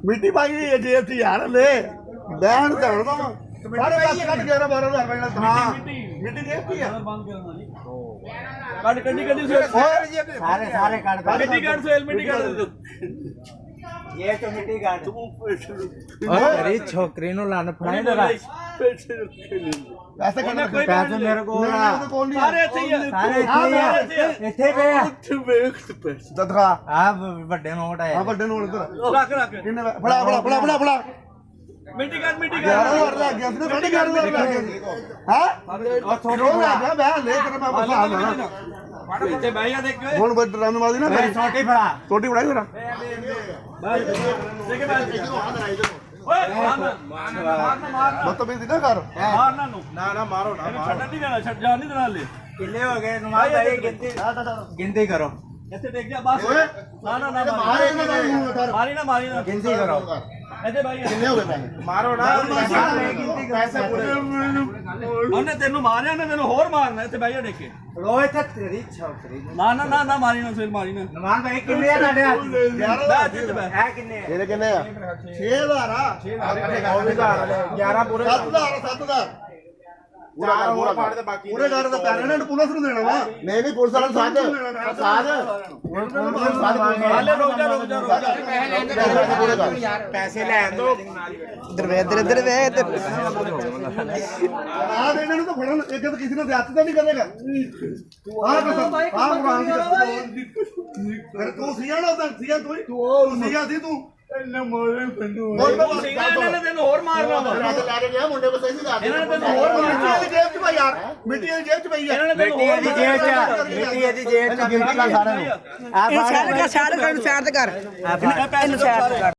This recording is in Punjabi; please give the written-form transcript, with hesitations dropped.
ਮਿੱਟੀ ਪਾਈ ਜੇ ਇੱਥੇ ਯਾਰ ਲੈ ਬੈਣ ਧਰਦਾ ਵਾ ਸਾਰੇ ਪਾਸ ਕੱਢ 11 12,000 ਰੁਪਏ ਨਾਲ ਹਾਂ ਮਿੱਟੀ ਦੇ ਕੀ ਆ ਬੰਦ ਕਰਨਾ ਜੀ ਕੱਢ ਕੱਢੀ ਸਾਰੇ ਕੱਢ ਮਿੱਟੀ ਕੱਢ ਸੇਲ ਮਿੱਟੀ ਕੱਢ ये तो मिट्टी गाड़ ਤੂੰ ਪੈਸੇ तेरी छोकरी नु लान फड़ाई दरा ਪੈਸੇ ਕਰਨਾ पैसे मेरे को ਸਾਰੇ ਇੱਥੇ ਹੀ सारे इथे पे ਉੱਥੇ ਵੇਖ ਪੈਸੇ ਦਦਗਾ आ बड़े नोट है ਆ ਵੱਡੇ ਨੂੰ ਇੱਧਰ ਰੱਖ ਕਿੰਨੇ ਫੜਾ ਮਿੱਟੀ ਕੱਢ 11,000 ਲੱਗ ਗਿਆ ਸੀ 11,000 ਲੱਗ ਗਿਆ ਹਾਂ और ਥੋੜਾ छोटी ਲੱਗ ਗਿਆ ਮੈਂ ਲੈ ਕਰ ਮੈਂ ਬਸਾ ਲੈਣਾ ਇੱਥੇ ਬਹਿ ਜਾ ਦੇਖ ਹੁਣ ਬੜ ਡਰਾਮੇ ਮਾਰਦੀ ਨਾ मेरी छोटी फड़ा ਛੋਟੀ ਬੜਾਈ ਜਰਾ ਦੇਖੇ ਓਏ ਮਾਰਨਾ ਬਤਮੀਜ਼ੀ ਨਾ ਕਰ ਮਾਰਨਾ ਨੂੰ ਨਾ ਮਾਰੋ ਨਾ ਛੱਡਣ ਨਹੀਂ ਦੇਣਾ ਛੱਡ ਜਾਣ ਨਹੀਂ ਦੇਣਾ ਲੈ किले हो गए नुमान भाई गिनती करो ਇੱਥੇ ਦੇਖ ਜਾ ਬਸ ਨਾ ਮਾਰੀ ਨਾ गिनती करो ਇੱਥੇ ਭਾਈ ਕਿੰਨੇ ਹੋ ਗਏ ਪੈਸੇ मारो ना गिनती करो पैसे पूरे ਉਹਨੇ ਤੈਨੂੰ ਮਾਰਿਆ ਨੇ ਤੈਨੂੰ ਹੋਰ ਮਾਰਨਾ ਇੱਥੇ ਬਹਿ ਜਾ ਦੇਖ ਕੇ रोहित तेरी छोकरी ਨਾ ਮਾਰੀ ਨਾ ਸਿਰ ਮਾਰੀ ਨਾ नुमान भाई किले है नाडे है किन्ने ਇਹਦੇ ਕਿੰਨੇ ਆ 6000 ਆ 11 पूरे 7,000 ਪੂਰੇ ਘਰ ਦਾ ਪੈਸੇ ਨੇ ਪੁਲਿਸ ਨੂੰ ਦੇਣਾ ਵਾ ਨਹੀਂ ਪੁਲਿਸ ਵਾਲਾ ਸਾਥ ਹਾਲੇ ਰੁਕ ਜਾ पैसे ले दो ਆ ਦੇ ਇਹਨਾਂ ਨੂੰ ਤਾਂ ਫੜਨ ਇੱਕ ਤਾਂ ਕਿਸੇ ਨੇ ਜ਼ਿਆਦਾ ਤਾਂ ਨਹੀਂ ਕਰੇਗਾ ਆਹ ਕਸਮ ਆਹ ਕੁਰਾਨ ਦੀ ਕਸਮ ਫਿਰ ਤੂੰ ਸੀਗਾ ਨਾ ਤਾਂ ਸੀਗਾ ਤੂੰ ਸੀਗਾ ਸੀ ਤੂੰ ਇੰਨੇ ਮੋਰੇ ਪਿੰਡੂ ਇਹਨਾਂ ਨੇ ਤੈਨੂੰ ਹੋਰ ਮਾਰਨਾ ਵਾ ਲੈ ਕੇ ਗਿਆ ਮੁੰਡੇ ਕੋਲ ਸਹੀ ਦੱਸ ਇਹਨਾਂ ਨੇ ਤੈਨੂੰ ਹੋਰ ਮਾਰਨਾ ਮਿੱਟੀ ਦੀ ਜੇਬ ਚ ਪਈ ਯਾਰ ਮਿੱਟੀ ਦੀ ਜੇਬ ਚ ਪਈ ਆ ਇਹਨਾਂ ਨੇ ਤੈਨੂੰ ਹੋਰ मिट्टी दी जेब ਗਿਣਤੀ ਕਰ ਸਾਰਿਆਂ ਨੂੰ ਇਹਨੂੰ ਸਾਈਡ ਕਰ ਇਹਨੂੰ ਸਾਈਡ ਕਰ